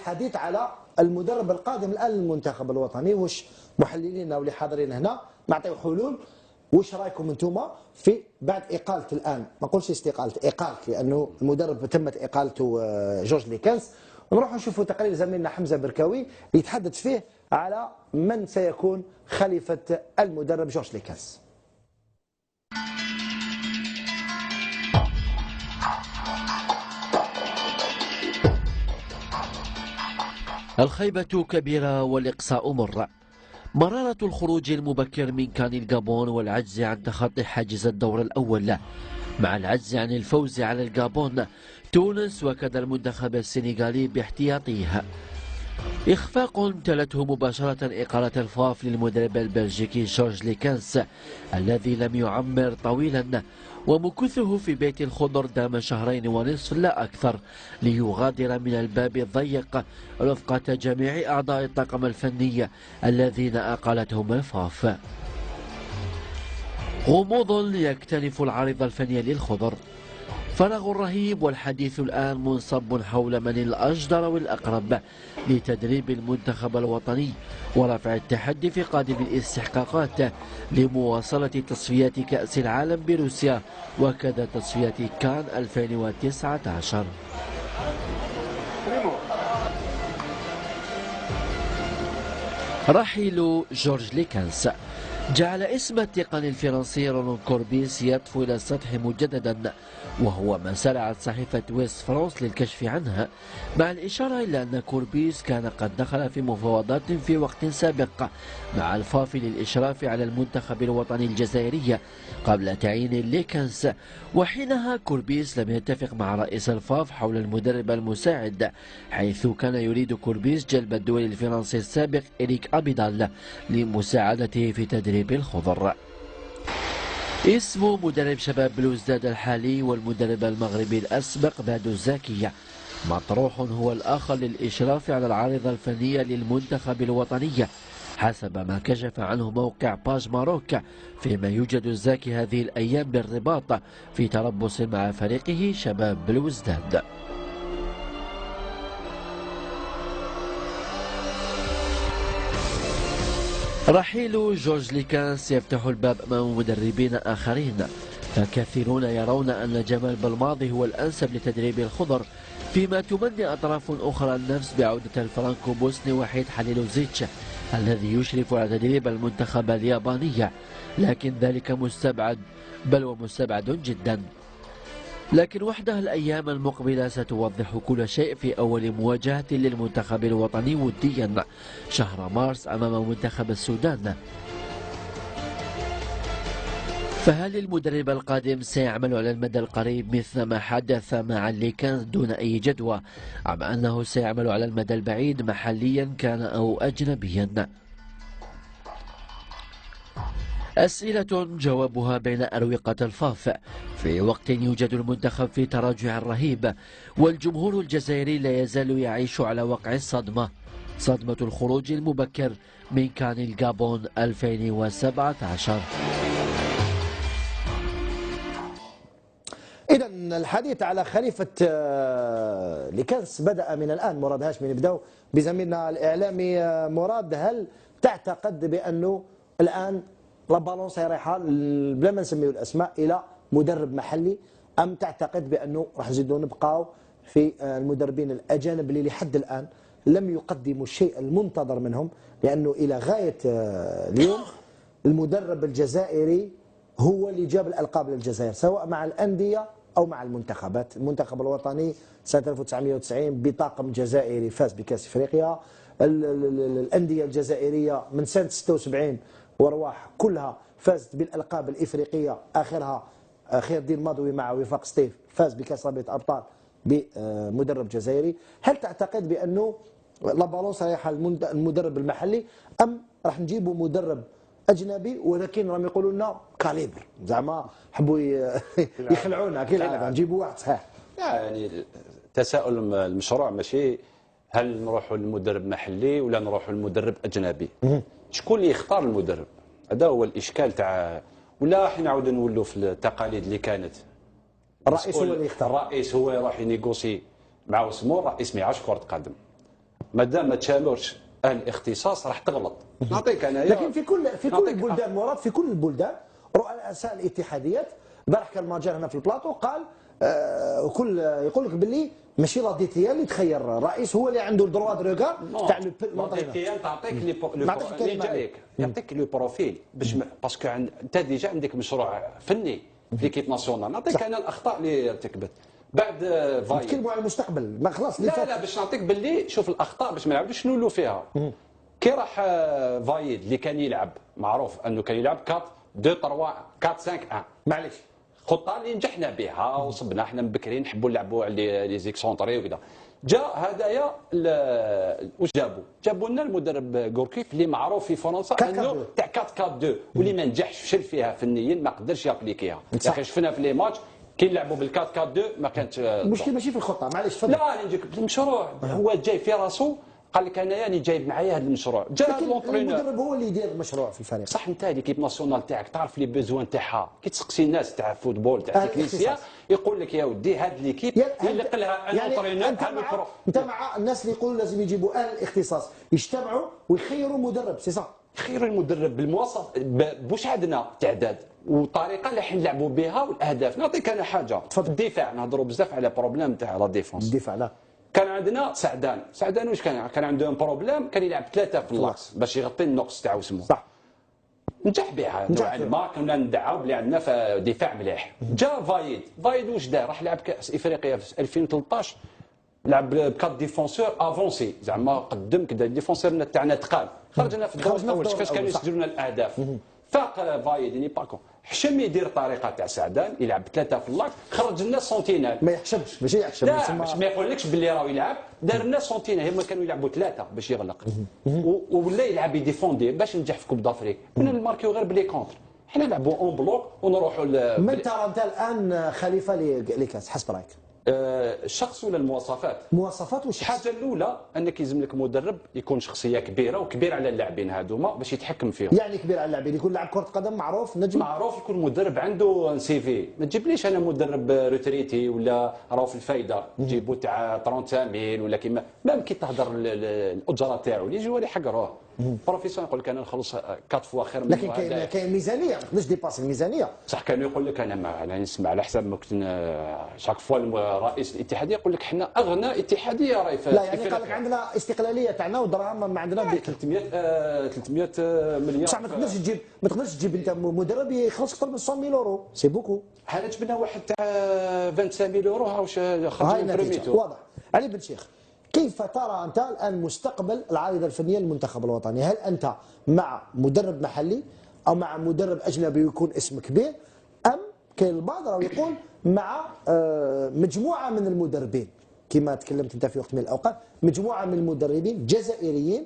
الحديث على المدرب القادم الان للمنتخب الوطني. واش محللينا واللي حاضرين هنا نعطيو حلول. واش رايكم انتم في بعد اقاله الان، ما نقولش استقاله، اقاله، لانه المدرب تمت اقالته جورج ليكانس. ونروحوا نشوفوا تقرير زميلنا حمزه بركاوي يتحدث فيه على من سيكون خليفه المدرب جورج ليكانس. الخيبة كبيرة والإقصاء مرة. مرارة الخروج المبكر من كان الجابون والعجز عن تخطي حاجز الدور الأول مع العجز عن الفوز على الجابون، تونس وكذا المنتخب السنغالي باحتياطيه. إخفاق تلته مباشرة إقالة الفاف للمدرب البلجيكي جورج ليكانس الذي لم يعمر طويلا، ومكثه في بيت الخضر دام 2.5 شهرا لا أكثر ليغادر من الباب الضيق رفقة جميع أعضاء الطاقم الفني الذين أقالتهم الفاف. غموض يكتنف العارضة الفنية للخضر، فراغ رهيب، والحديث الآن منصب حول من الأجدر والأقرب لتدريب المنتخب الوطني ورفع التحدي في قادم الاستحقاقات لمواصلة تصفيات كأس العالم بروسيا وكذا تصفيات كان 2019. رحيل جورج ليكانس جعل اسم التقني الفرنسي رولون كوربيس يطفو إلى السطح مجددا، وهو ما سرعت صحيفة ويست فرانس للكشف عنها، مع الإشارة إلى أن كوربيس كان قد دخل في مفاوضات في وقت سابق مع الفاف للإشراف على المنتخب الوطني الجزائري قبل تعيين ليكانس، وحينها كوربيس لم يتفق مع رئيس الفاف حول المدرب المساعد، حيث كان يريد كوربيس جلب الدولي الفرنسي السابق إريك أبيدال لمساعدته في تدريب الخضر. اسم مدرب شباب بلوزداد الحالي والمدرب المغربي الأسبق بادو الزاكي مطروح هو الآخر للإشراف على العارضة الفنية للمنتخب الوطني حسب ما كشف عنه موقع باج ماروك، فيما يوجد الزاكي هذه الأيام بالرباط في تربص مع فريقه شباب بلوزداد. رحيل جورج ليكانس يفتح الباب أمام مدربين آخرين، فكثيرون يرون أن جمال بلماضي هو الأنسب لتدريب الخضر، فيما تمني أطراف أخرى النفس بعودة الفرانكو بوسني وحيد حليلوزيتش الذي يشرف على تدريب المنتخب الياباني، لكن ذلك مستبعد، بل ومستبعد جدا. لكن وحدها الأيام المقبلة ستوضح كل شيء في أول مواجهة للمنتخب الوطني وديا شهر مارس أمام منتخب السودان. فهل المدرب القادم سيعمل على المدى القريب مثل ما حدث مع ليكانس دون أي جدوى، أم أنه سيعمل على المدى البعيد محليا كان أو أجنبيا؟ أسئلة جوابها بين أروقة الفاف في وقت يوجد المنتخب في تراجع رهيب، والجمهور الجزائري لا يزال يعيش على وقع الصدمة، صدمة الخروج المبكر من كان الجابون 2017. إذا الحديث على خليفة ليكانس بدأ من الآن. مراد هاشمي، نبداو بزميلنا الإعلامي مراد. هل تعتقد بأنه الآن لا بالونس رايحه بلا ما نسميو الاسماء الى مدرب محلي، ام تعتقد بانه راح نزيدوا نبقاو في المدربين الاجانب اللي لحد الان لم يقدموا الشيء المنتظر منهم؟ لانه الى غايه اليوم المدرب الجزائري هو اللي جاب الالقاب للجزائر سواء مع الانديه او مع المنتخبات. المنتخب الوطني سنه 1990 بطاقم جزائري فاز بكاس افريقيا. الانديه الجزائريه من سنه 76 ورواح كلها فازت بالالقاب الافريقيه، اخرها خير الدين ماضوي مع وفاق سطيف فاز بكاس رابطه الابطال بمدرب جزائري. هل تعتقد بانه لا بالونس رايحه المدرب المحلي، ام راح نجيبوا مدرب اجنبي ولكن راهم يقولوا لنا كاليبر، زعما حبوا يخلعونا كالعاده نجيبوا واحد صحيح؟ يعني التساؤل المشروع ماشي هل نروحوا للمدرب محلي ولا نروحوا للمدرب اجنبي، شكون اللي يختار المدرب؟ هذا هو الاشكال تاع، ولا راح نعاودوا نولوا في التقاليد اللي كانت الرئيس هو اللي يختار، الرئيس هو يروح ينيغوسي مع سمو الرئيس ما يعرفش كره قدم. مادام ما تشامرش اهل الاختصاص راح تغلط. نعطيك انا لكن في كل البلدان مراد، في كل البلدان رؤساء الاتحاديات البارح كان ماجر هنا في البلاطو قال كل يقول لك باللي ماشي لا دي تي اللي تخير الرئيس، هو اللي عنده الدروا دو ريغار تاع لو تعطيك لي جايك يعطيك لو بروفيل باش باسكو انت ديجا عندك مشروع فني في ليكيب ناسيونال. نعطيك انا الاخطاء اللي ارتكبت بعد فايد. نتكلموا على المستقبل، ما خلاص لا باش نعطيك باللي شوف الاخطاء باش ما نعاودوش نولوا فيها. كي راح فايد اللي كان يلعب معروف انه كان يلعب 4 2 3 4 5 1 معليش خطه اللي نجحنا بها وصبنا احنا مبكرين نحبوا نلعبوا على لي زيكسونطري وكذا. جاء هدايا واش جابوا لنا المدرب غوركيف اللي معروف في فرنسا انه تاع 4-4-2 واللي ما نجحش فشل فيها فنيا ما قدرش يابليكيها. يا اخي شفنا في لي ماتش كي نلعبوا بال 4-4-2 ما كانتش المشكل ماشي في الخطه. معليش تفضل. لا نجيك المشروع هو جاي في راسو قال لك انا راني جايب معايا هذا المشروع. جا المدرب هو اللي يدير المشروع في الفريق. صح انت ليكيب ناسيونال تاعك تعرف لي بيزوان تاعها كي تسقسي الناس تاع فوتبول تاع تكنيسيا يقول لك يا ودي هاد ليكيب يلق لها ان اونترينور. انت مع الناس اللي يقولوا لازم يجيبوا اهل الاختصاص يجتمعوا ويخيروا مدرب سي صح؟ يخيروا المدرب بالمواصف بوش عندنا تعداد وطريقه اللي حنلعبوا بها والاهداف. نعطيك انا حاجه في الدفاع نهضروا بزاف على بروبليم تاع لا ديفونس. الدفاع لا كان عندنا سعدان واش كان عندهم بروبليم كان يلعب 3 في اللاكس باش يغطي النقص تاعو سمو صح. نجح بها نوعا ما كنا ندعوا بلي عندنا في دفاع مليح. جا فايد واش دار راح لعب كاس افريقيا في 2013 لعب بكات ديفونسور افونسي زعما قدم كذا الديفونسور تاعنا ثقال خرجنا في الدور الاول كيفاش كانوا يسجلوا لنا الاهداف. فاق فايد ني باكون حشم يدير طريقه تاع سعدان يلعب 3 في اللاك خرج لنا سونتينال ما يحشمش ماشي يحشم لا باش ما يقولكش باللي راهو يلعب دار لنا سونتينال هما كانوا يلعبوا 3 باش يغلق ولا يلعب يديفوندي باش ننجح في كوب دافريك كنا نماركيو غير بلي كونتر حنا نلعبوا اون بلوك ونروحوا من ترى انت الان خليفه لكاس حسب رايك؟ الشخص ولا المواصفات؟ مواصفات وش؟ الحاجه الاولى انك يلزم لك مدرب يكون شخصيه كبيره وكبير على اللاعبين هذوما باش يتحكم فيهم. يعني كبير على اللاعبين يكون لاعب كره قدم معروف نجم معروف يكون مدرب عنده سي في. ما تجيبليش انا مدرب روتريتي ولا راهو في الفايده تجيبو تاع 35000 ولا كيما ما كي تهضر الاجره تاعو اللي يجوا يحقروه بروفيسيون يقول لك انا نخلص 4 فوا خير من لكن كاين ميزانيه ما تقدرش ديباسي الميزانيه. صح كانوا يقول لك انا نسمع على حساب ما كنت شاك فوا رئيس الاتحاديه يقول لك احنا اغنى اتحاديه راهي لا يعني قال لك عندنا استقلاليه تاعنا ودراهم ما عندنا 300 مليون. بصح ما تقدرش تجيب انت مدرب يخلص اكثر من 100000 يورو سي بوكو. حنا جبنا واحد تاع 25000 يورو ها واش خرج من بريميتو. واضح. علي بن شيخ كيف ترى انت الان مستقبل العائده الفنيه للمنتخب الوطني؟ هل انت مع مدرب محلي او مع مدرب اجنبي ويكون اسم كبير ام كاين البعض راه يقول مع مجموعه من المدربين كما تكلمت انت في وقت من الاوقات مجموعه من المدربين جزائريين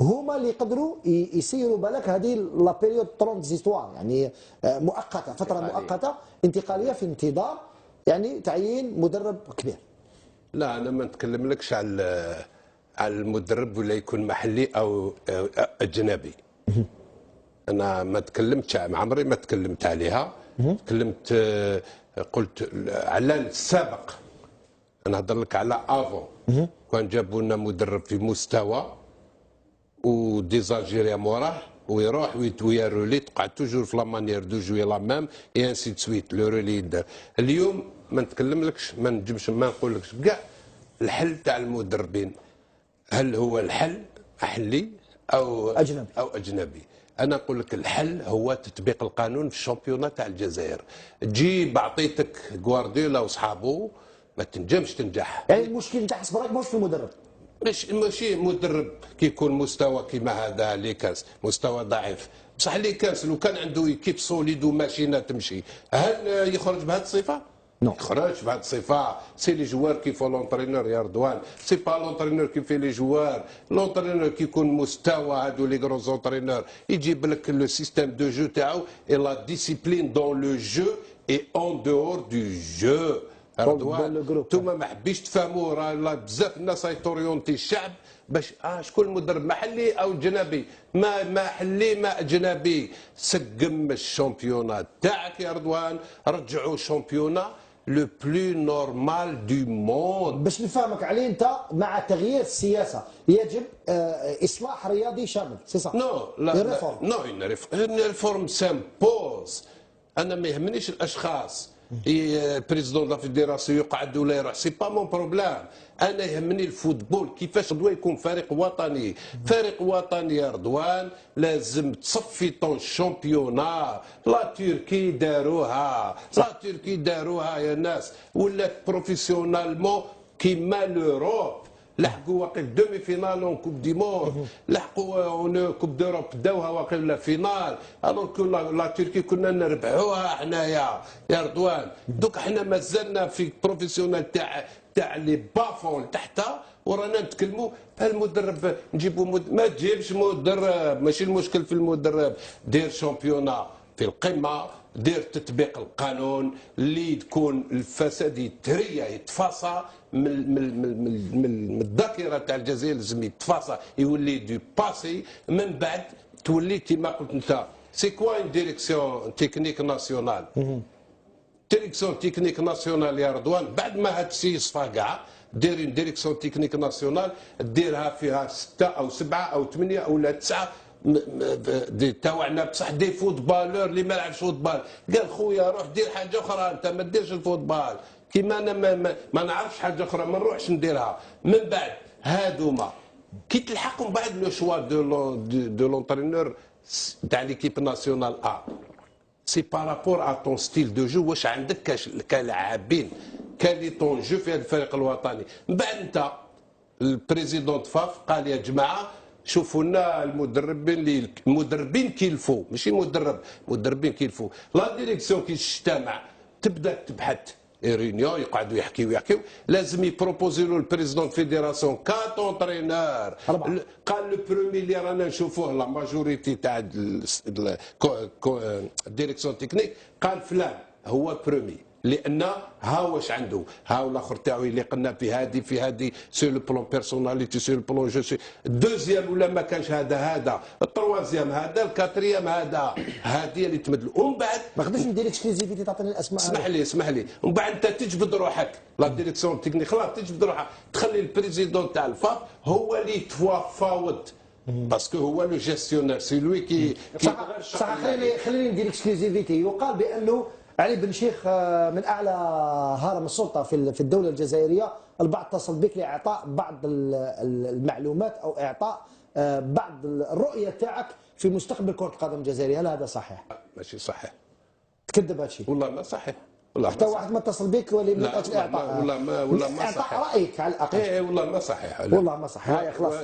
هما اللي يقدروا يسيروا بالك هذه لا بيريود ترانزيتوار يعني مؤقته فتره مؤقته انتقاليه في انتظار يعني تعيين مدرب كبير. لا انا ما نتكلملكش على المدرب ولا يكون محلي او اجنبي. انا ما تكلمتش مع عمري ما تكلمت عليها. تكلمت قلت على السابق. انا هضر لك على افون كان جابوا لنا مدرب في مستوى وديزاجيريا موراه ويروح ويا رولي تقع توجور في لا مانيير دو جوي لا ميم اي انسي دو سويت لو رولي يدار. اليوم ما نتكلملكش ما نجمش ما نقولكش كاع الحل تاع المدربين هل هو الحل محلي او اجنبي. انا نقول لك الحل هو تطبيق القانون في الشامبيونات تاع الجزائر. تجيب عطيتك غوارديولا وصحابه ما تنجمش تنجح. يعني المشكل انت حسب رايك مش في المدرب ماشي مدرب كي يكون مستوى كيما هذا ليكاس مستوى ضعيف بصح ليكاس لو كان عنده ايكيب سوليد وماشينه تمشي هل يخرج بهذه الصفه؟ يخرج بهذه الصفه. سي لي جوار كي فو لونترينور يا رضوان سي با لونترينور كي في لي جوار. لونترينور كي يكون مستوى هادو لي غرون زونترينور يجيب لك لو سيستيم دو جو تاعو اي لا ديسيبلين دون لو جو اي اون دور دو جو. رضوان انتوما ما حبيش تفهموا راه بزاف الناس يتوريونتي الشعب باش شكون مدرب محلي او اجنبي ما محلي ما اجنبي. سقم الشامبيونات تاعك يا رضوان رجعوا شامبيونا لو بلو نورمال دو موند. باش نفهمك علي، انت مع تغيير السياسه يجب اصلاح رياضي شامل، سي صح؟ نو لا نو اون ريفورم سامبوز. انا ما يهمنيش الاشخاص، بريزيدون لا فيديراسيون يقعد ولا يروح، سي با مون بروبليم. انا يهمني الفوتبول كيفاش غدوه يكون فريق وطني. فريق وطني يا رضوان لازم تصفي طون الشامبيونا. لا تركي داروها، لا تركي داروها يا ناس، ولات بروفيسيونالمون كيما لوروب. لحقوا واقيل دومي فينال اون كوب دي موند، لحقوا اون كوب دوروب داوها واقيل لا فينال، الوغ كو لا تركي كنا نربحوها حنايا يا رضوان. دوك حنا مازلنا في بروفيسيونال تاع لي بافون تحت، ورانا نتكلموا المدرب نجيبوا ما تجيبش مدرب، ماشي المشكل في المدرب. دير شامبيونا في القمه، دير تطبيق القانون اللي تكون الفساد يتفاصى من الذاكره تاع الجزائر، لازم يتفاصى يولي دو باسي. من بعد تولي كيما قلت انت، سي كوا اون ديريكسيون تكنيك ناسيونال. ديريكسيون تكنيك ناسيونال يا رضوان، بعد ما هاد الشيء يصفى كاع، دير اون ديريكسيون تكنيك ناسيونال، ديرها فيها 6 أو 7 أو 8 أو 9 تاوعنا بصح دي فوتبالور اللي ما لعبش فوتبال. قال خويا روح دير حاجه اخرى، انت ما ديرش الفوتبال. كيما انا ما نعرفش حاجه اخرى ما نروحش نديرها. من بعد هادوما كي تلحقوا من بعد لو شوا دو لونترينور تاع ليكيب ناسيونال سي بارابور ا طون ستيل دو جو، واش عندك كلاعبين كالي طون جو في هذا الفريق الوطني. من بعد انت البريزيدون فاف قال يا جماعه شوفوا لنا المدربين كيلفوا، ماشي مدربين كيلفوا. لا ديريكسيون كي تجتمع تبدا تبحث ريونيون، يقعدوا يحكيوا لازم يبروبوزي له البريزيدون فيديراسيون كات اونترينور. قال لو برومي اللي رانا نشوفوه لا ماجوريتي تاع الديريكسيون تكنيك، قال فلان هو برومي، لان ها واش عنده، ها الاخر تاعو اللي قلنا في هذه سو لو بلون بيرسوناليتي سو لو بلون جو سي. الدوزيام ولا ما كانش هذا التروازيام هذا الكاتريام هذه اللي تمدلوا. ومن بعد ما قدرتش ندير اكسكلوزيفيتي تعطيني الاسماء. اسمح لي ومن بعد انت تجبد روحك لا ديريكسيون تكنيك، خلاص تجبد روحك، تخلي البريزيدون تاع الفاب هو اللي يتفاوض، باسكو هو لو جيستيونير سي لوي كي صح. خليني ندير اكسكلوزيفيتي. يقال بانه علي بن شيخ من اعلى هرم السلطه في الدوله الجزائريه، البعض اتصل بك لاعطاء بعض المعلومات او اعطاء بعض الرؤيه تاعك في مستقبل كره القدم الجزائريه، هل هذا صحيح؟ ماشي صحيح، تكذب هذا الشيء. والله ما صحيح، حتى واحد ما اتصل بك ولا من اجل اعطاء والله ما صحيح رايك على الاقل. ايه والله ما صحيح، والله ما صحيح. هاي خلاص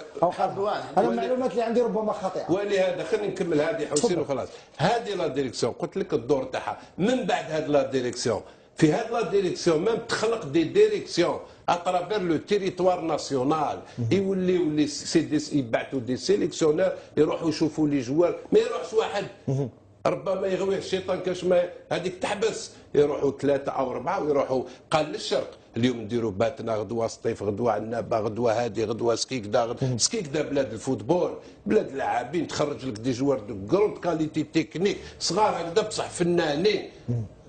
انا المعلومات اللي عندي ربما خاطئه. ولهذا خلينا نكمل هذه حسين وخلاص. هذه لا ديريكسيون قلت لك الدور تاعها. من بعد هذه لا ديريكسيون، في هذه لا ديريكسيون ميم تخلق دي ديريكسيون اترافير لو تيريتوار ناسيونال، يوليو يبعثوا دي سيليكسيونور يروحوا يشوفوا لي جوار، ما يروحش واحد ربما يغويه الشيطان كاش ما هذيك تحبس، يروحوا 3 أو 4 ويروحوا قال للشرق اليوم نديروا باتنا، غدوه سطيف، غدوه عنابه، غدوه هادي، غدوه سكيكدا. سكيكدا بلاد الفوتبول، بلاد اللاعبين، تخرج لك دي جوار دو كروند كاليتي تكنيك صغار هكذا بصح فنانين.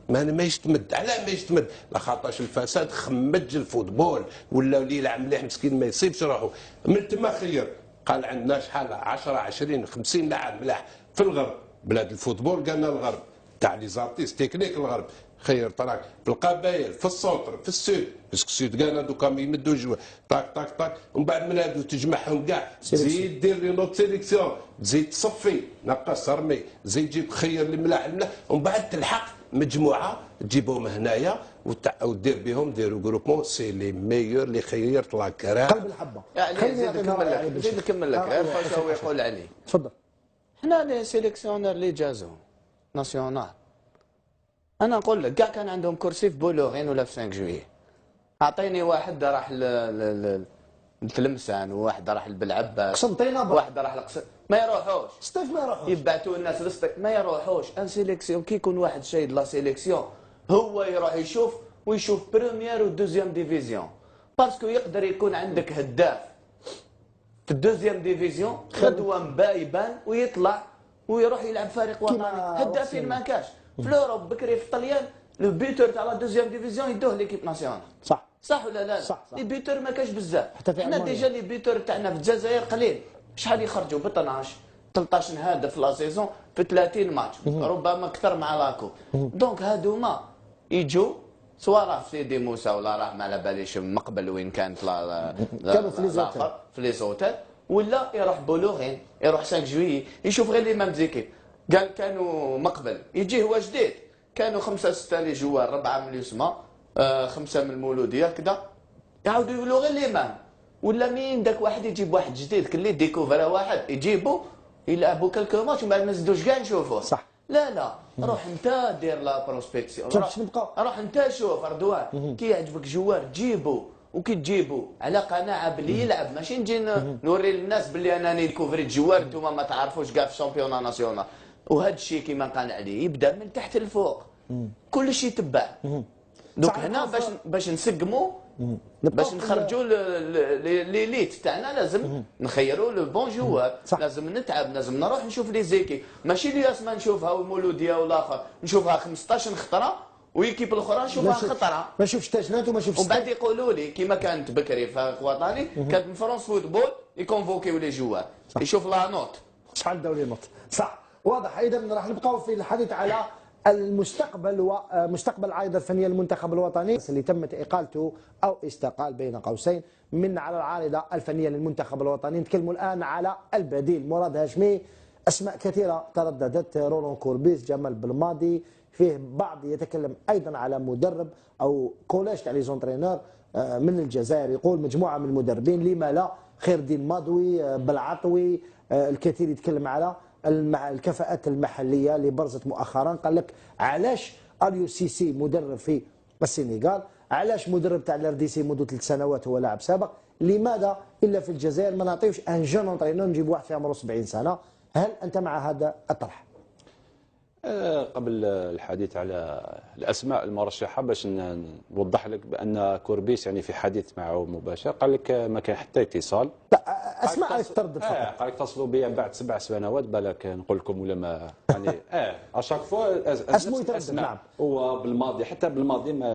ما يشتمد، علاه ما يشتمد؟ لخاطرش الفساد خمج الفوتبول، ولا اللي يلعب مليح مسكين ما يصيبش روحه. من تما خير قال عندنا شحال 10 20 50 لاعب ملاح في الغرب، بلاد الفوتبول قالنا الغرب تاع لي زارتيست تكنيك الغرب خير طراك في القبائل في السونتر في السود، باسكو السود قالنا دوكا يمدوا جوا طاك ومن بعد من هادو تجمعهم كاع، تزيد دير لي نوت سيليكسيون، تزيد تصفي نقص رمي، تزيد تجيب خير الملاح ومن بعد تلحق مجموعه تجيبهم هنايا ودير بهم ديروا جروبمون سي لي ميور اللي خيرت لاكرا قلب الحبه. يعني زيد نكمل لك غير فاش هو يقول عليه. تفضل. حنا لي سيليكسيونر اللي جازو ناسيونال، انا نقول لك كاع كان عندهم كرسي في بولوغين ولا في 5 جويي. اعطيني واحد راح لتلمسان، وواحد راح لبلعباس، قسنطينه، واحد راح لقصر، ما يروحوش. سطيف ما يروحوش، يبعثوا الناس للسطيف ما يروحوش. ان سيليكسيون كي يكون واحد شايد لا سيليكسيون هو يروح ويشوف بريمير ودوزيام ديفيزيون، باسكو يقدر يكون عندك هداف في الدوزيام ديفيزيون غدوه مبايبان ويطلع ويروح يلعب فريق وطني. هدافين ما كاش في الاوروب بكري في الطليان لو بيتور تاع لا دوزيام ديفيزيون يدوه ليكيب ناسيونال. صح ولا لا؟ صح. لي بيتور ما كاش بزاف. حتى في حنا ألمانيا. ديجا لي بيتور تاعنا في الجزائر قليل. شحال يخرجوا ب 12 13 هدف لا سيزون في 30 ماتش، ربما اكثر مع لاكو. دونك هادوما يجوا سواء راه في سيدي موسى ولا راه ما على باليش مقبل وين كانت كانوا في ليزوتيل. في ليزوتيل، ولا يروح بولوغين، يروح 5 جويي يشوف غير لي ميم زيكيب. قال كانوا مقبل يجي هو جديد، كانوا 5 6 لي جوار، 4 من اليسمى، 5 من المولوديه كذا، يعاودوا يقولوا غير لي مام. ولا مين داك واحد يجيب واحد جديد كلي ديكوفرا واحد يجيبوا يلعبوا كلكو ماتش ومن بعد ما نزيدوش كاع نشوفوه. صح. لا روح انت دير لا بروسبكسيون، روح انت شوف رضوان كي يعجبك جوار جيبو، وكي تجيبو على قناعه باللي يلعب، ماشي نجي نوري للناس باللي انا كوفريت جوار انتم ما تعرفوش كاع في الشامبيونا ناسيونال. وهذا الشيء كيما قال عليه يبدا من تحت الفوق، كل شيء تبع. دوك هنا باش نسقموا، باش نخرجوا لي ليت تاعنا لازم نخيروا لو بون جوار، لازم نتعب، لازم نروح نشوف لي زيكي، ماشي اللي اسمها نشوفها والمولوديه والاخر نشوفها 15 خطره ويكيب الاخرى نشوفها خطره، ما نشوفش تاجنات وما نشوفش. ومن بعد يقولوا لي كيما كانت بكري في وطني، كانت من فرنسا فوتبول يكونفوكيو لي جوار يشوف لا نوت شحال داو لي نوت. صح واضح. اذا راح نبقاو في الحديث على المستقبل ومستقبل العائده الفنيه للمنتخب الوطني اللي تمت اقالته او استقال بين قوسين من على العارضه الفنيه للمنتخب الوطني. نتكلموا الان على البديل مراد هاشمي. اسماء كثيره ترددت، رولون كوربيس، جمال بالماضي، فيه بعض يتكلم ايضا على مدرب او كولاج تاع لي زونترينور من الجزائر، يقول مجموعه من المدربين، لما لا خير الدين ماضوي، بالعطوي، الكثير يتكلم على الكفاءات المحليه اللي برزت مؤخرا. قال لك علاش اليو سي سي مدرب في السنغال، علاش مدرب تاع الار دي سي منذ 3 سنوات هو لاعب سابق، لماذا الا في الجزائر ما نعطيوش ان جون اونترينور نجيب واحد في عمره 70 سنه؟ هل انت مع هذا الطرح؟ قبل الحديث على الاسماء المرشحه باش نوضح لك بان كوربيس يعني في حديث معه مباشر قال لك ما كان حتى اتصال. اسماء تردد فقط. قال لك اتصلوا بي بعد 7 سنوات بالك نقول لكم ولا ما يعني اشاك فوا اسمه يتردد. نعم. هو بالماضي حتى بالماضي ما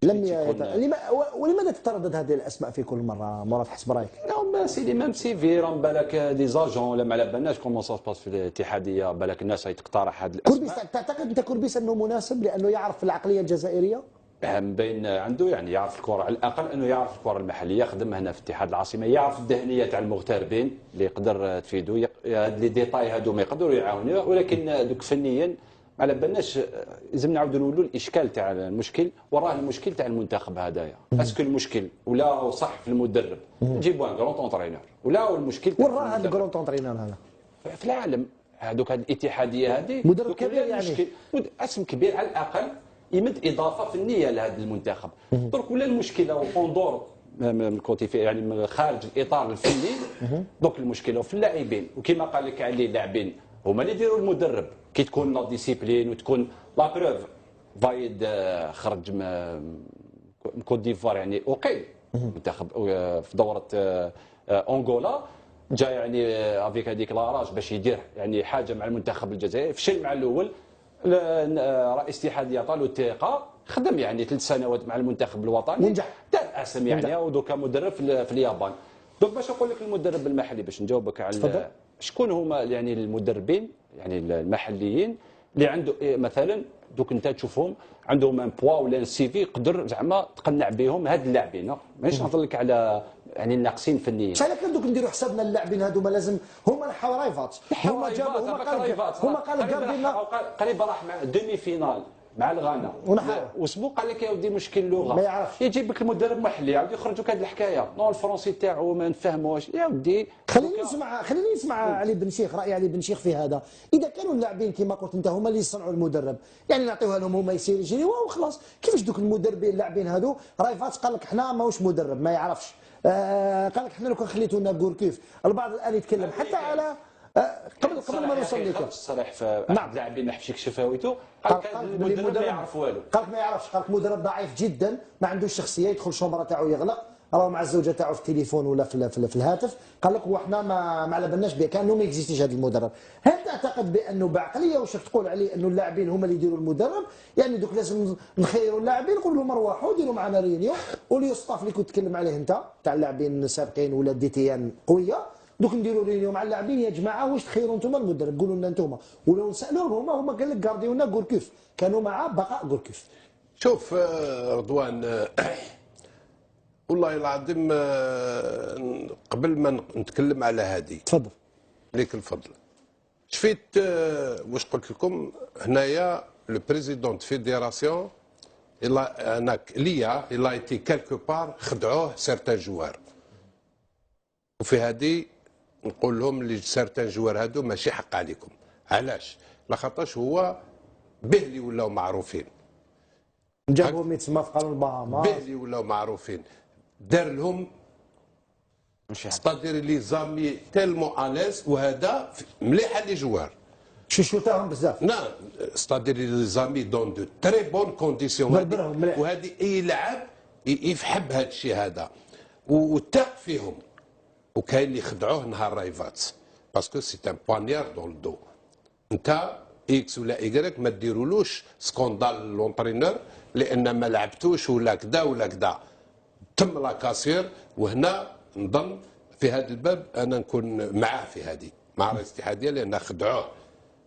ولماذا تتردد هذه الاسماء في كل مره مراد حسب رايك؟ لا سيدي ميم سي في راهم بالك دي زاجون ولا ما على بالناش كومون سا باس في الاتحاديه، بالك الناس تقترح هذه الاسماء. كوربيس تعتقد انت كوربيس انه مناسب لانه يعرف العقليه الجزائريه؟ بين عنده يعني يعرف الكره، على الاقل انه يعرف الكره المحليه، خدم هنا في اتحاد العاصمه، يعرف الذهنيه تاع المغتربين اللي يقدر تفيدو، هاد لي ديتاي هادو ما يقدروا يعاونوه، ولكن دوك فنيا ما على بالناش. لازم نعاودوا نقولوا الاشكال تاع المشكل وراه المشكل تاع المنتخب هذايا. اسكو المشكل ولا صح في المدرب نجيبوا ان كرون اونترينور، ولا المشكل وين راه هذا الكرون اونترينور هذا في العالم؟ هذوك الاتحاديه هذه مدرب كبير يعني اسم كبير على الاقل يمد اضافه فنيه لهذا المنتخب. درك ولا المشكله اون من الكوتي يعني من خارج الاطار الفني، دوك المشكله في اللاعبين، وكما قال لك علي اللاعبين هما اللي يديروا المدرب كي تكون لا ديسيبلين وتكون لا بروف. فايد خرج من كوت ديفوار يعني اوكي منتخب في دوره انغولا، جا يعني افيك هذيك لاراج باش يدير يعني حاجه مع المنتخب الجزائري، فشل مع الاول. رئيس الاتحاديه عطالو الثقه، خدم يعني 3 سنوات مع المنتخب الوطني ونجح، دار اسم يعني، ودوكا مدرب في اليابان. دوك باش نقول لك المدرب المحلي باش نجاوبك على شكون هما يعني المدربين يعني المحليين اللي عنده مثلا دوك انت تشوفهم عندهم ان بوا ولا سي في يقدر زعما تقنع بهم هاد اللاعبين. مانيش نهضر لك على يعني الناقصين فنيا. شحال كان دوك نديروا حسابنا اللاعبين هذوما لازم هما الحوايفات، هما جابوا هما قالوا قابلين قريب راح مع دومي فينال مع الغانا وسبو قال لك يا ودي مشكل اللغه ما يعرفش، يجيب لك المدرب محلي يعاود يخرجوا هذه الحكايه نو الفرنسي تاعو ما نفهموش يا ودي. خليني نسمع علي بن شيخ، راي علي بن شيخ في هذا. اذا كانوا اللاعبين كما قلت انت هما اللي يصنعوا المدرب، يعني نعطيوها لهم هما يسير يجريوها وخلاص، كيفاش دوك المدربين اللاعبين هذو رايفات قال لك حنا ماهوش مدرب ما يعرفش، قال لك حنا لو كان خليتو لنا غوركيف. البعض الان يتكلم حتى على قبل ما نوصل لك صريح في احد اللاعبين ما حبش يكشف هويته، قال المدرب ما يعرف والو، قال ما يعرفش، قال مدرب ضعيف جدا ما عندوش شخصيه، يدخل الشومبره تاعو يغلق، راه مع الزوجه تاعو في التليفون ولا في الهاتف، قال لك وحنا ما على بالناش به، كانه ما اكزيستيش هذا المدرب. هل تعتقد بانه بعقليه واش تقول عليه انه اللاعبين هما اللي يديروا المدرب؟ يعني دوك لازم نخيروا اللاعبين نقول لهم روحوا ديروا معنا ريونيون، وليو ستاف اللي كنت تكلم عليه انت تاع اللاعبين السابقين ولا دي تي ان قويه، دوك نديروا ريونيون مع اللاعبين يا جماعه واش تخيروا انتم المدرب؟ قولوا لنا انتم، ولو نسالوهم هما قال لك غارديولا غوركيف كانوا مع بقاء غوركيف. شوف رضوان، والله العظيم قبل ما نتكلم على هذه تفضل ليك الفضل. شفيت واش قلت لكم هنايا لو بريزيدون فيديراسيون ليا الا ايتي كالكو بار خدعوه سيرتان جوار، وفي هذه نقول لهم اللي سيرتان جوار هادو ماشي حق عليكم. علاش؟ لخاطرش هو به اللي ولاو معروفين، جابوهم يتسمى في قانون البهامات، به اللي ولاو معروفين، دار لهم ستادير لي زامي تيلمون اليز، وهذا مليحه لي جوار شوتاهم بزاف. نعم، ستادير لي زامي دون دو تري بون كونديسيون، وهذه اي لاعب يحب هذا الشيء هذا وتاق فيهم. وكاين اللي خدعوه نهار رايفات باسكو سي ان بوانيار دون دو. انت اكس ولا ايكغيك ما ديرولوش سكوندال لونترينور لان ما لعبتوش ولا كذا ولا كذا، تم لا كاسير. وهنا نظن في هذا الباب انا نكون معاه في هذه مع رئيس الاتحاديه لان خدعوه.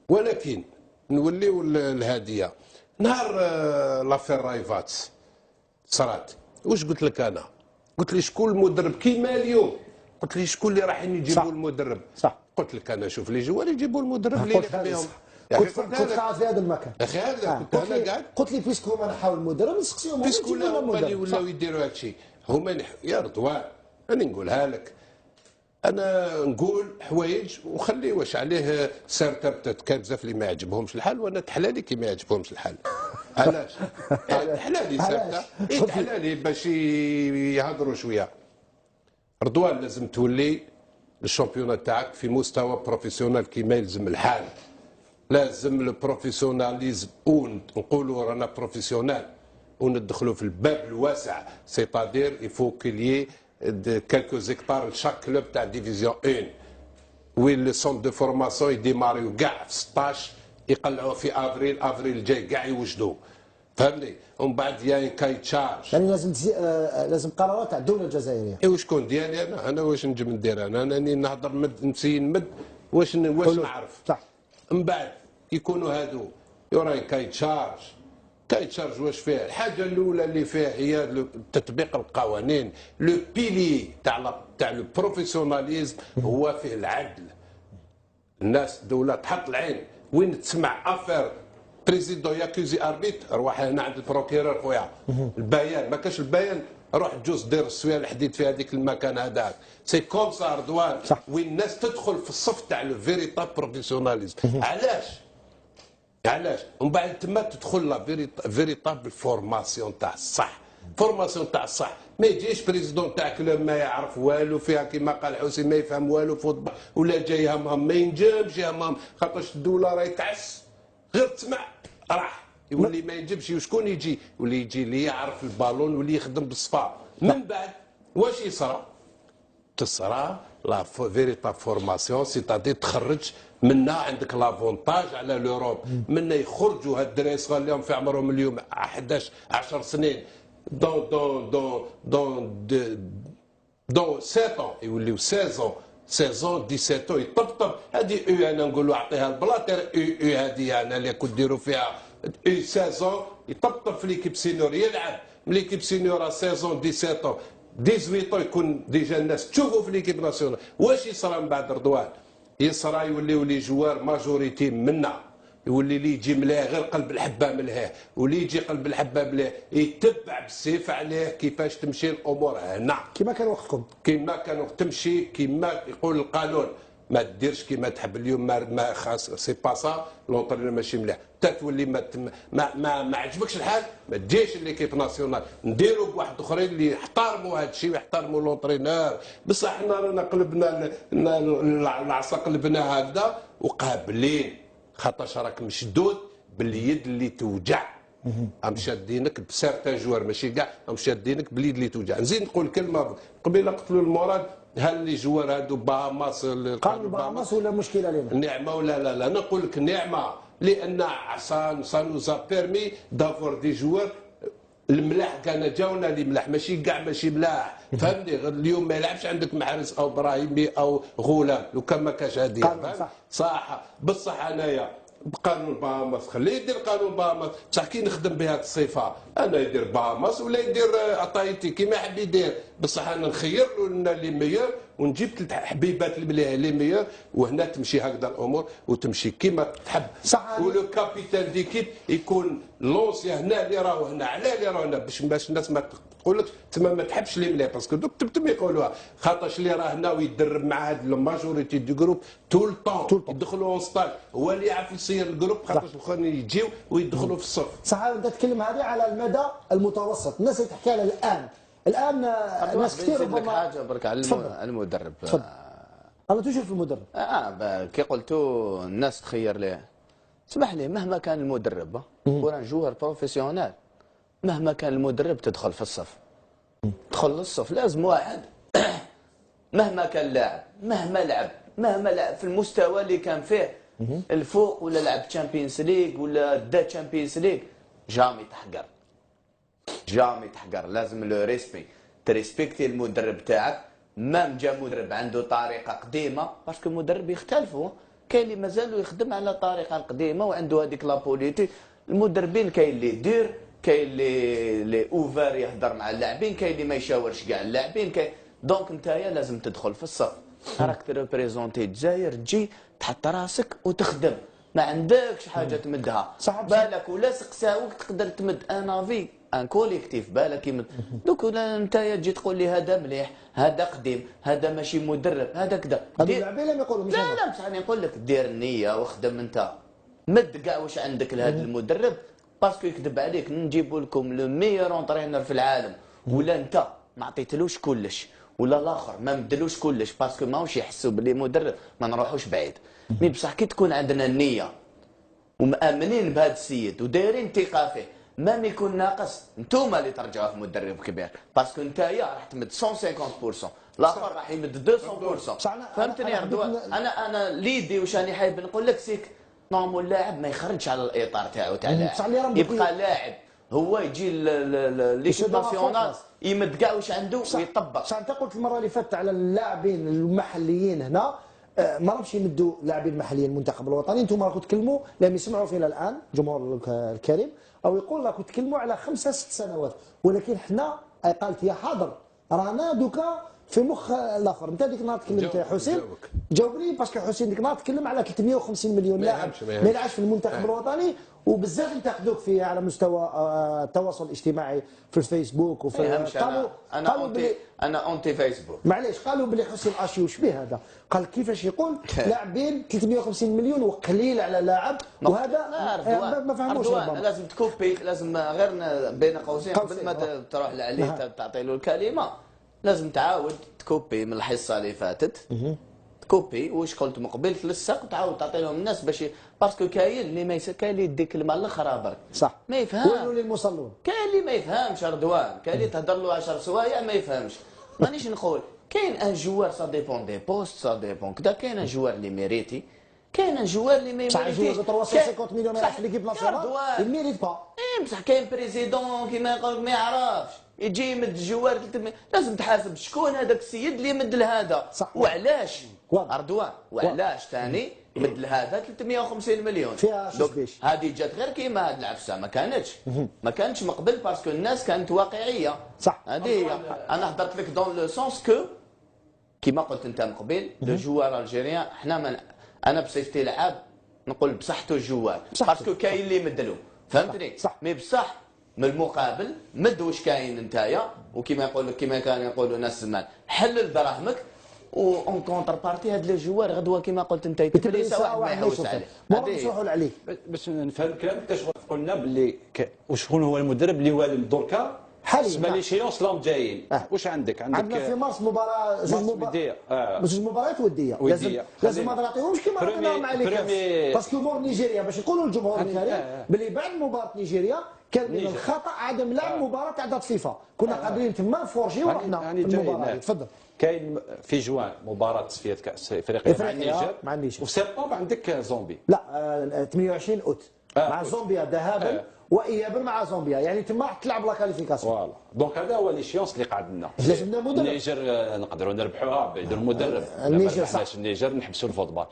ولكن نوليو الهاديه نهار لافير رايفات صرات، واش قلت لك انا؟ قلت لي شكون المدرب كيما اليوم؟ قلت لي شكون اللي رايحين يجيبوا المدرب؟ صح. قلت لك انا شوف لي جوار يجيبوا المدرب اللي يليق بهم. كنت قاعد في هذا المكان يا اخي هذا كنت انا قاعد. قلت لي بيسكو ما نحاول المدرب نسقسيهم بيسكو هما اللي ولاو يديروا هذا الشيء. هما يا رضوان انا نقولها لك، انا نقول حوايج وخلي واش عليه سارتبتت. كان بزاف اللي ما يعجبهمش الحال وانا تحلالي كي ما يعجبهمش الحال. علاش؟ تحلالي سارته تحلالي باش يهضروا شويه. رضوان لازم تولي الشامبيونات تاعك في مستوى بروفيسيونال كيما يلزم الحال. لازم البروفيسيوناليزم ونقولوا رانا بروفيسيونال وندخلوا في الباب الواسع، سيتادير يفو كيليي كالكو زيكتار لشاك كلوب تاع ديفيزيون 1 وين لي سونت دو فورماسيون يديماريو كاع في 16 يقلعوا في افريل الجاي كاع يوجدوا، فهمني؟ ومن بعد يا كاي تشارج. يعني لازم قرارات تاع الدوله الجزائريه. اي وشكون ديالي انا واش نجي ندير انا راني نهضر نمشي نمد واش نعرف. صح. من بعد يكونوا هادو يوراي كاي تشارج. كاي تشارج واش فيه؟ الحاجه الاولى اللي فيه هي تطبيق القوانين. لو بيلي تاع لو بروفيسيوناليزم هو فيه العدل. الناس الدوله تحط العين وين تسمع افير بريزيدون ياكوزي اربيت، روح هنا عند البروكيرور خويا البيان، ما كاش البيان روح جوز دير السويه الحديد في هذيك المكان هذاك. سي كوم سا رضوان، وين الناس تدخل في الصف تاع لو فيريتاب بروفيسيوناليزم. علاش؟ ومن بعد تما تدخل لا فيريتابل فورماسيون تاع الصح. فورماسيون تاع الصح ما يجيش بريزيدون تاع كلوب ما يعرف والو فيها كيما قال حسين ما يفهم والو فوتبال ولا جاي همهم ما ينجمش همهم خاطرش الدوله راهي تعس غير تسمع راح يولي ما ينجمش. وشكون يجي؟ واللي يجي اللي يعرف البالون واللي يخدم بالصفا. من بعد واش يصرى؟ تصرى لا فيريتاب فورماسيون سيتادي تخرج منا عندك لافونتاج على لوروب. منا يخرجوا هاد الدراري الصغار اللي في عمرهم اليوم 11 10 سنين دون 7 يوليو 16 17 يطبطب. هذه انا نقولوا اعطيها البلاطير هذه انا اللي كنت ديروا فيها 16 يطبطب في ليكيب سينيور يلعب من ليكيب سينيور 16 17 18 يكون ديجا الناس تشوفوا في ليكيب ناسيونال. واش يصرى من بعد رضوان؟ يصرى يوليو لي جوار ماجوريتي منا، يولي اللي يجي ملاه غير قلب الحبه ملاه، واللي يجي قلب الحبه ملاه يتبع بالسيف عليه كيفاش تمشي الامور هنا. كيما كان وقتكم، كيما كانوا تمشي كيما يقول القانون. ما ديرش كيما تحب اليوم ما خاص سي با سا لونطرينور ماشي مليح. حتى تولي ما عجبكش الحال ما تجيش ليكيب ناسيونال. نديروا بواحد اخرين اللي يحترموا هذا الشيء ويحترموا لونطرينور. بصح حنا رانا قلبنا العصا قلبنا هكذا وقابلين خاطرش راك مشدود باليد اللي توجع هم شادينك بسارتان جوار ماشي كاع، هم شادينك باليد اللي توجع. نزيد نقول كلمه قبيله قتلوا المراد، هل لي جوار هادو باهاماس قالوا باهاماس ولا مشكله لنا؟ نعمه ولا لا؟ انا نقول لك نعمه، لان سا نوزا بيرمي دافور دي جوار الملاح. كان جاونا اللي ملاح ماشي كاع ماشي ملاح، فهمني. اليوم ما يلعبش عندك محارس او ابراهيمي او غلام لو كان ما كانش هادي. صح بصح انايا بقانون باهاماس خليه يدير قانون باهاماس، بصح كي نخدم بهذه الصفه انا يدير باهاماس ولا يدير اطايتي كيما يحب يدير، بصح انا نخير لنا لي ميور ونجيب ثلاث حبيبات المليح لي ميور، وهنا تمشي هكذا الامور وتمشي كيما تحب. ولو كابيتان ديكيب يكون لونسيا هنا اللي راهو هنا على اللي راهو هنا، باش الناس ما تقول لك تما ما تحبش لي مليح، باسكو دوك تم يقولوها خاطرش اللي راه هنا ويدرب مع هاد الماجوريتي دو جروب طول طون يدخلوا اون ستاج، هو اللي يعرف يصير الجروب، خاطرش الاخرين يجيو ويدخلوا في الصف. صح. انت تتكلم هذه على المدى المتوسط، الناس اللي تحكي على الان ناس كثير ربما حاجه برك على المدرب. تفضل. انا تشوف في المدرب كي قلتوا الناس تخير ليه، اسمح لي، مهما كان المدرب كون جوهر بروفيسيونيل، مهما كان المدرب تدخل في الصف، تدخل للصف لازم واحد مهما كان لاعب، مهما لعب في المستوى اللي كان فيه الفوق، ولا لعب تشامبيونز ليغ ولا دا تشامبيونز ليغ، جامي تحقر. لازم لو ريسبي، تريسبكتي المدرب تاعك. مام جا مدرب عنده طريقه قديمه، باسكو المدرب يختلفوا، كاين اللي مازالوا يخدم على الطريقه القديمه وعنده هذيك لابوليتي. المدربين كاين اللي يدير، كاين اللي اوفر يهضر مع اللاعبين، كاين اللي ما يشاورش كاع اللاعبين، كاين دونك نتايا لازم تدخل في الصف، راك تريبريزونتي الجزائر، تجي تحط راسك وتخدم، ما عندكش حاجه تمدها. بالك ولا سقساوك تقدر تمد انافي ان كوليكتيف، بالك يمد دوك. ولا نتايا تجي تقول لي هذا مليح، هذا قديم، هذا ماشي مدرب، هذا كذا. هذو اللاعبين لم يقولوا لا بصح انا نقول لك دير النيه وخدم انت، مد كاع واش عندك لهذا المدرب، باسكو يكذب عليك نجيبوا لكم لو ميور اونترينور في العالم، ولا انت ما عطيتلوش كلش، ولا الاخر ما مدلوش كلش، باسكو ماهوش يحسوا باللي مدرب، ما نروحوش بعيد. مي بصح كي تكون عندنا النيه ومآمنين بهذا السيد ودايرين ثقه فيه، مام يكون ناقص نتوما اللي ترجعوه مدرب كبير، باسكو نتايا راح تمد 150%، الاخر راح يمد 200%. فهمتني يا رضوان؟ انا ليدي واش راني حايب نقول لك، سيك نورمال اللاعب ما يخرجش على الاطار تاعو تاع لاعب، يبقى لاعب، هو يجي ليكيب ناسيونال يمد كاع واش عنده ويطبق. صح. انت قلت المره اللي فاتت على اللاعبين المحليين هنا، ما راهمش يمدوا لاعبين محليين المنتخب الوطني. انتم راكم تكلموا لم يسمعوا فينا الان جمهور الكريم، او يقول راكم تكلموا على 5 6 سنوات، ولكن حنا قالت يا حاضر رانا دوكا في مخ الاخر. انت ديك النهار تكلمت يا حسين، جاوبني، باسكو حسين ديك النهار تكلم على 350 مليون لاعب ما يلعبش في المنتخب الوطني، وبزاف انتقدوك فيه على مستوى التواصل الاجتماعي في الفيسبوك وفي قالوا انا اونتي فيسبوك. معليش، قالوا بلي حسين اشي وشبيه هذا، قال كيفاش يقول لاعبين 350 مليون وقليل على لاعب، وهذا ما فهموش. لازم تكوبي، لازم غير بين قوسين قبل ما تروح لعليه تعطي له الكلمه، لازم تعاود تكوبي من الحصه اللي فاتت، كوبي واش قلت مقبل تلصق وتعاود تعطي لهم الناس، باش باسكو كاين اللي ما كاين اللي يدي كلمه الاخرى برك، صح، ما يفهم. قولوا للمصلون، كاين اللي ما يفهمش رضوان، كاين اللي تهضر له 10 سوايع ما يفهمش. مانيش نقول كاين ان جوار سا ديبون دي بوست، سا ديبون كذا، كاين ان جوار اللي ميريتي، كاين ان جوار اللي ما يميريتيش. صح، جوار 350 مليون يلعب في ليكيب ناسيونال يميريت با. بصح كاين بريزيدون كيما يقول ما يعرفش يجي يمد الجوار، لازم تحاسب شكون هذاك السيد اللي يمد لهذا وعلاش رضوان، وعلاش ثاني يمد لهذا 350 مليون. فيها شوش هذه جات غير كيما هذه العفسه، ما كانتش مقبل، باسكو الناس كانت واقعيه. صح، هذه انا هضرت لك دون لو سونس كو كيما قلت انت مقبل لو جوار الجيريان، حنا انا بصفتي لعاب نقول بصحته الجوار، باسكو كاين اللي يمدلو، فهمتني؟ مي بصح من المقابل مد واش كاين نتايا، وكيما يقول لك كيما كانوا يقولوا ناس زمان حلل دراهمك، اون كونتر بارتي هاد لي جوار غدوه كيما قلت انت يتبليس واحد ما يحوس عليه، هذه يصلحوا عليه. باش نفهم كلامك، قلنا باللي وشكون هو المدرب اللي هو دركا حاليا بالنسبه لي شيونس لهم جايين. واش عندك عندنا في مارس مباراه زوج مباريات وديه، لازم ما نعطيهمش كما عطيناهم مع ليكاس، باسكو مور نيجيريا، باش يقولوا للجمهور الكريم باللي بعد مباراه نيجيريا كان من الخطا عدم لعب مباراه اعداد فيفا، كنا قادرين تما نفورجيو رحنا في المباراه. تفضل. كاين في جوان مباراه تصفيه كاس افريقيا مع النيجر، وفي سبتمبر عندك زومبي. لا 28 اوت مع زومبيا ذهابا وايابا مع زومبيا، يعني تما تلعب لا كاليفيكاسيون. فوالا دونك هذا هو ليشيونس اللي قعد لنا. لازمنا مدرب. النيجر نقدروا نربحوها بدون مدرب. النيجر صح. النيجر نحبسوا الفوتبال.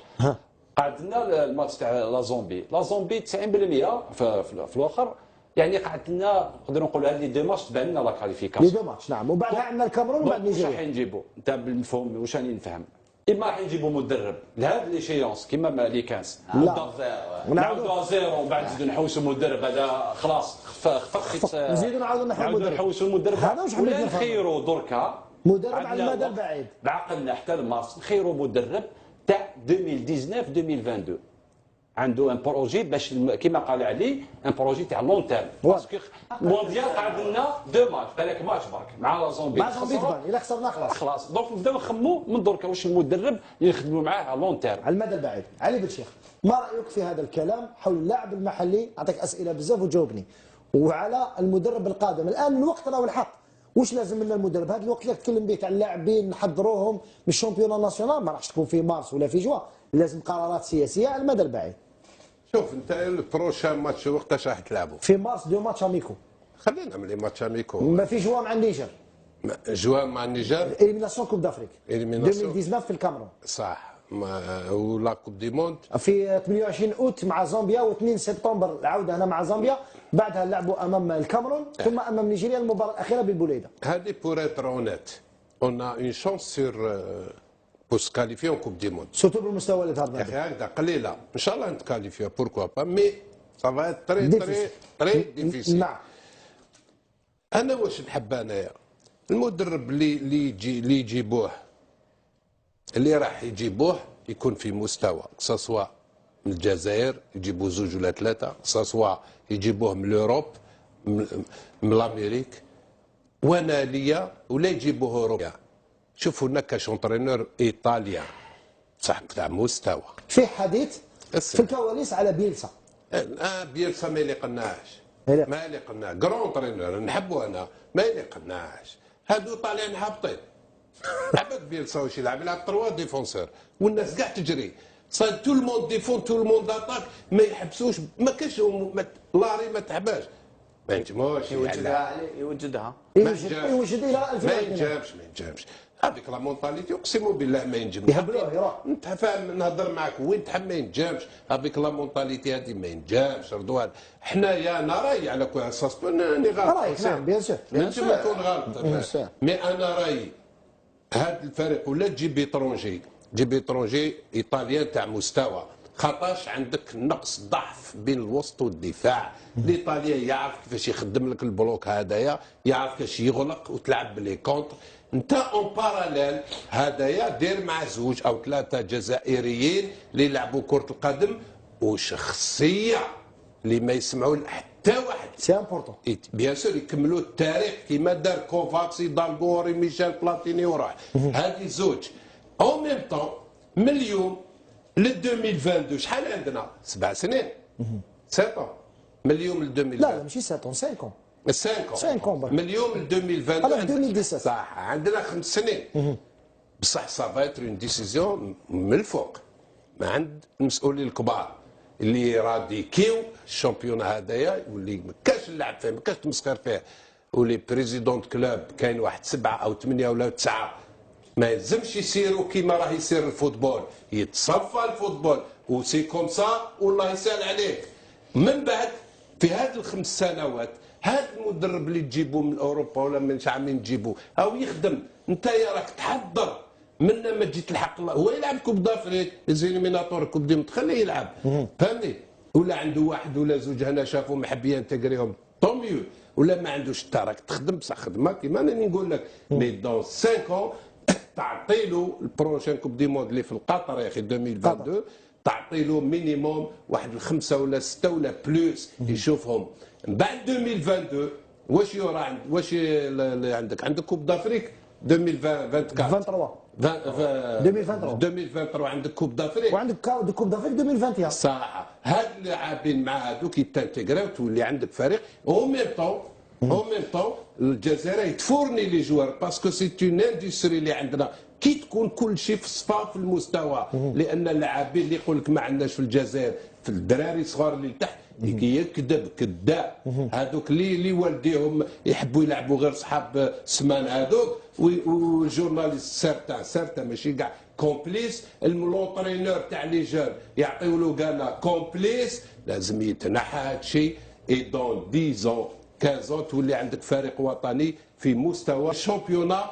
قعد لنا الماتش تاع لا زومبي 90% في الاخر، يعني قعد لنا نقدروا نقولوا هذه دو ماتش تبان لنا لا كاليفيكاسيون. دو ماتش نعم، وبعدها عندنا الكاميرون وبعد نيجيريا. واش راح نجيبوا؟ انت بالمفهوم واش راني نفهم؟ اما راح نجيبوا مدرب لهذا ليشيونس كيما لي كانس نعاودوا زيرو ومن بعد نزيدوا نحوسوا مدرب، هذا خلاص خفت نزيدوا نعاودوا نحوسوا المدرب. هذا واش ولا نخيروا دركا مدرب على المدى البعيد بعقلنا حتى المارس، نخيروا مدرب تاع 2019 2022 عنده ان بروجي باش كيما قال علي ان بروجي تاع لون تيرم، باسكو مونديال قعد لنا دو ماتش بالك ماتش برك مع لا زومبي الا خسرنا خلاص دونك نبداو نخمو من دركا واش المدرب اللي نخدموا معاه على لون تيرم على المدى البعيد. علي بن شيخ، ما رايك في هذا الكلام حول اللاعب المحلي؟ اعطيك اسئله بزاف وجاوبني. وعلى المدرب القادم الان الوقت راه الحق، واش لازم لنا المدرب؟ هذا الوقت اللي تكلم به تاع اللاعبين نحضروهم من الشامبيون ناسيونال ما راحش تكون في مارس ولا في جوان، لازم قرارات سياسيه على المدى البعيد. شوف انت البروشان ماتش وقتاش راح تلعبوا؟ في مارس 2 ماتش اميكو. خلينا من لي ماتش اميكو. ما في جوان مع النيجر. جوان مع النيجر. اليميناسيون كوب دافريك 2019 في الكاميرون. صح. ولا كوب دي موند في 28 اوت مع زامبيا و2 سبتمبر العوده هنا مع زامبيا، بعدها لعبوا امام الكاميرون ثم امام نيجيريا المباراه الاخيره بالبوليده. هذه بور اتر اونيت اون ا اون شانس سور بور سكاليفي اون كوب دي موند، سورتو بالمستوى اللي تهضر يا اخي هكذا قليله ان شاء الله نتكاليفيو بوركوا با مي سا فا تري تري تري ديفيسيل. نعم. انا واش نحب انايا المدرب اللي يجيبوه اللي راح يجيبوه يكون في مستوى سوا من الجزائر يجيبوا 2 ولا 3، سوا يجيبوه من الاوروب من الامريك وانا ليا ولا يجيبوه اوروبيا. شوفوا هناك كاشونترينور ايطاليا صح تاع مستوى. في حديث في الكواليس على بيلسا. بيلسا ما يليقناش، ما يليقناش كرون ترينور نحبه انا، ما يليقناش. هادو طالعين هابطين. لعبت بيلسا واش يلعب 3 ديفونسور والناس كاع تجري، صار تو الموند ديفون تو الموند اتاك، ما يحبسوش، ما كاش لاري ما تحباش، ما ينجموش يوجدها يوجد الى 2000 ما ينجمش هذيك لا مونتاليتي اقسم بالله ما ينجمش. يهبلوه يروح. انت فاهم نهضر معاك وين تحب ما ينجمش هذيك لا مونتاليتي هذه ما ينجمش. رضوان حنايا انا راي على كل اساس اني غلط. رايك نعم بيان سور نجم نكون غلط مي انا رايي هذا الفريق ولا تجيب ايطرونجي ايطاليان تاع مستوى، خاطرش عندك نقص ضعف بين الوسط والدفاع. الايطاليان يعرف كيفاش يخدم لك البلوك هذايا، يعرف كيفاش يغلق وتلعب بلي كونتر. انت اون باراليل هذايا دير مع 2 أو 3 جزائريين اللي يلعبوا كرة القدم وشخصية اللي ما يسمعوا حتى واحد. سي امبورطون بيان سور يكملوا التاريخ كيما دار كوفاكسي دالغوري ميشيل بلاتيني وراح. هذه 2 اون ميم طون من اليوم ل 2022 شحال عندنا؟ 7 سنين 7 من اليوم ل 2022. لا ماشي 7 5 من اليوم ل 2022 هذا 2017 صح عندنا 5 سنين. بصح سافا اتر اون ديسيزيون من الفوق ما عند المسؤولين الكبار اللي راديكيو الشامبيون هذايا واللي ما كاش اللعب فيه ما كاش تمسخر فيه، واللي بريزيدونت كلوب كاين واحد 7 أو 8 ولا 9 ما يلزمش يسيروا كيما راه يسير الفوتبول، يتصفى الفوتبول وسي كوم سا والله يسهل عليك. من بعد في هذه ال5 سنوات هذا المدرب اللي تجيبوه من اوروبا ولا من عامين تجيبوه او يخدم، انت راك تحضر منا ما تجي تلحق هو يلعب كوب دافريك ليزيليميناتور كوب دي خليه يلعب فهمني، ولا عنده 1 ولا 2 هنا شافوا محب ينتجريهم طوميو، ولا ما عندوش انت راك تخدم بصح خدمه كيما راني نقول لك. مي دون 5 ans تعطي له البروشين كوب دي موند اللي في القطر يا اخي 2022 تعطي له مينيموم واحد 5 ولا 6 ولا بلوس يشوفهم. من بعد 2022 واش يورا واش عندك كوب دافريك 2024 2023 عندك كوب دافريك وعندك كوب دافريك 2021. صح. هاد اللاعبين مع هذوك يتانتيغراو تولي عندك فريق او ميم طون الجزائر يتفورني لي جوار باسكو سي اون اندستري اللي عندنا كي تكون كل شيء في الصفا في المستوى، لان اللاعبين اللي يقول لك ما عندناش في الجزائر في الدراري الصغار اللي تحت يكذب كذاب. هذوك اللي والديهم يحبوا يلعبوا غير صحاب سمان هذوك، والجورناليست سارتا ماشي كاع كومبليس، اللونترينور تاع لي جون يعطيو له كانا كومبليس. لازم يتنحى هذا الشيء اي دون 10 15 تولي عندك فريق وطني في مستوى الشامبيونا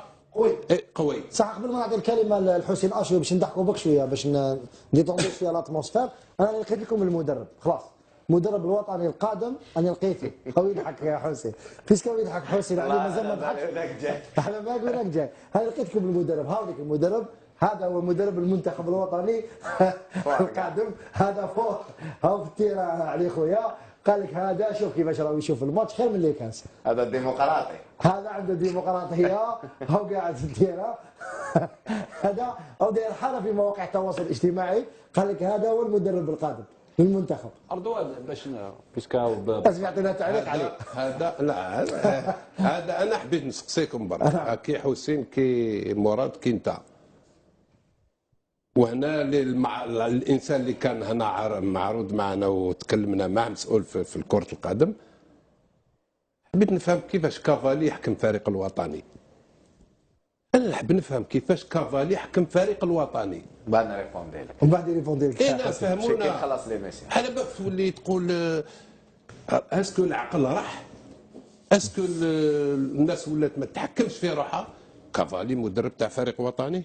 قوي. صح. قبل ما نعطي الكلمه للحسين اشوي باش نضحكوا بك شويه باش نديتوندو شويه لاتموسفير، انا لقيت لكم المدرب خلاص. المدرب الوطني القادم انا لقيته. هو يضحك يا حسين، فيش كان يضحك حسين عليه مازال ما ضحكش. احنا ما قلنا جاي. انا لقيت لكم المدرب، هاوليك المدرب، هذا هو مدرب المنتخب الوطني القادم. هذا فوق هاو في التيرة علي خويا، قال لك هذا شوف كيفاش راهو يشوف الماتش خير من اللي كانس. هذا ديمقراطي، هذا عنده ديمقراطيه، هو قاعد في الديره. هذا او داير حاله في مواقع التواصل الاجتماعي، قال لك هذا هو المدرب القادم للمنتخب. اردوان باش بيسكاو لازم يعطينا تعليق عليه. هذا لا هذا انا حبيت نسقسيكم برك كي حسين كي مراد كي انت. وهنا الانسان اللي كان هنا معروض معنا وتكلمنا معه مسؤول في كرة القدم، حبيت نفهم كيفاش كافالي يحكم فريق الوطني. انا نحب نفهم كيفاش كافالي يحكم فريق الوطني. بعد نريبوندي لك. ومن بعد يريبوندي لك. انا فهمونا. خلاص لي ميسي. على بالك تولي تقول اسكو العقل راح؟ اسكو الناس ولات ما تحكمش في روحها؟ كافالي مدرب تاع فريق وطني؟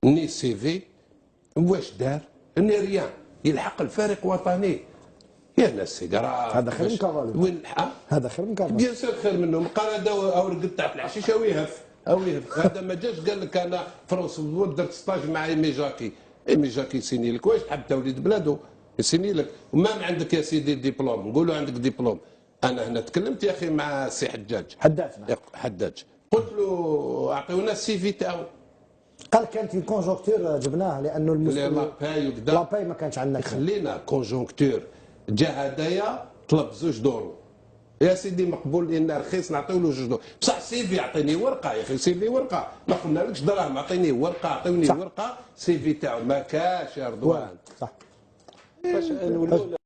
ني سي في واش دار؟ ني ريان يلحق الفريق الوطني. يا ناس سيجاره هذا خير من كافالي. وين الحق؟ هذا خير من كافالي. بيان سور خير منهم. قال هذا او رقد تاع العشيش او يهف هذا ما جاش قال لك انا فرنسا درت ستاج مع ايمي جاكي. ايمي جاكي يسيني لك واش تحب توليد بلادو يسيني لك. وما عندك يا سيدي ديبلوم، نقولوا عندك ديبلوم. انا هنا تكلمت يا اخي مع سي حداج قلت له اعطيونا السي في تاعو. قال كانت كونجونكتور جبناه لانه لاباي ما كانش عندنا. خلينا كونجونكتور جا هدايا طلب 2 دورو يا سيدي مقبول لان رخيص نعطيو له 2 دورو. بصح سيفي اعطيني ورقه يا اخي، سيفي ورقه ما قلنالكش دراهم، اعطيني ورقه اعطيوني ورقه سيفي تاعو ما كاش يا رضوان. صح. باش نولوا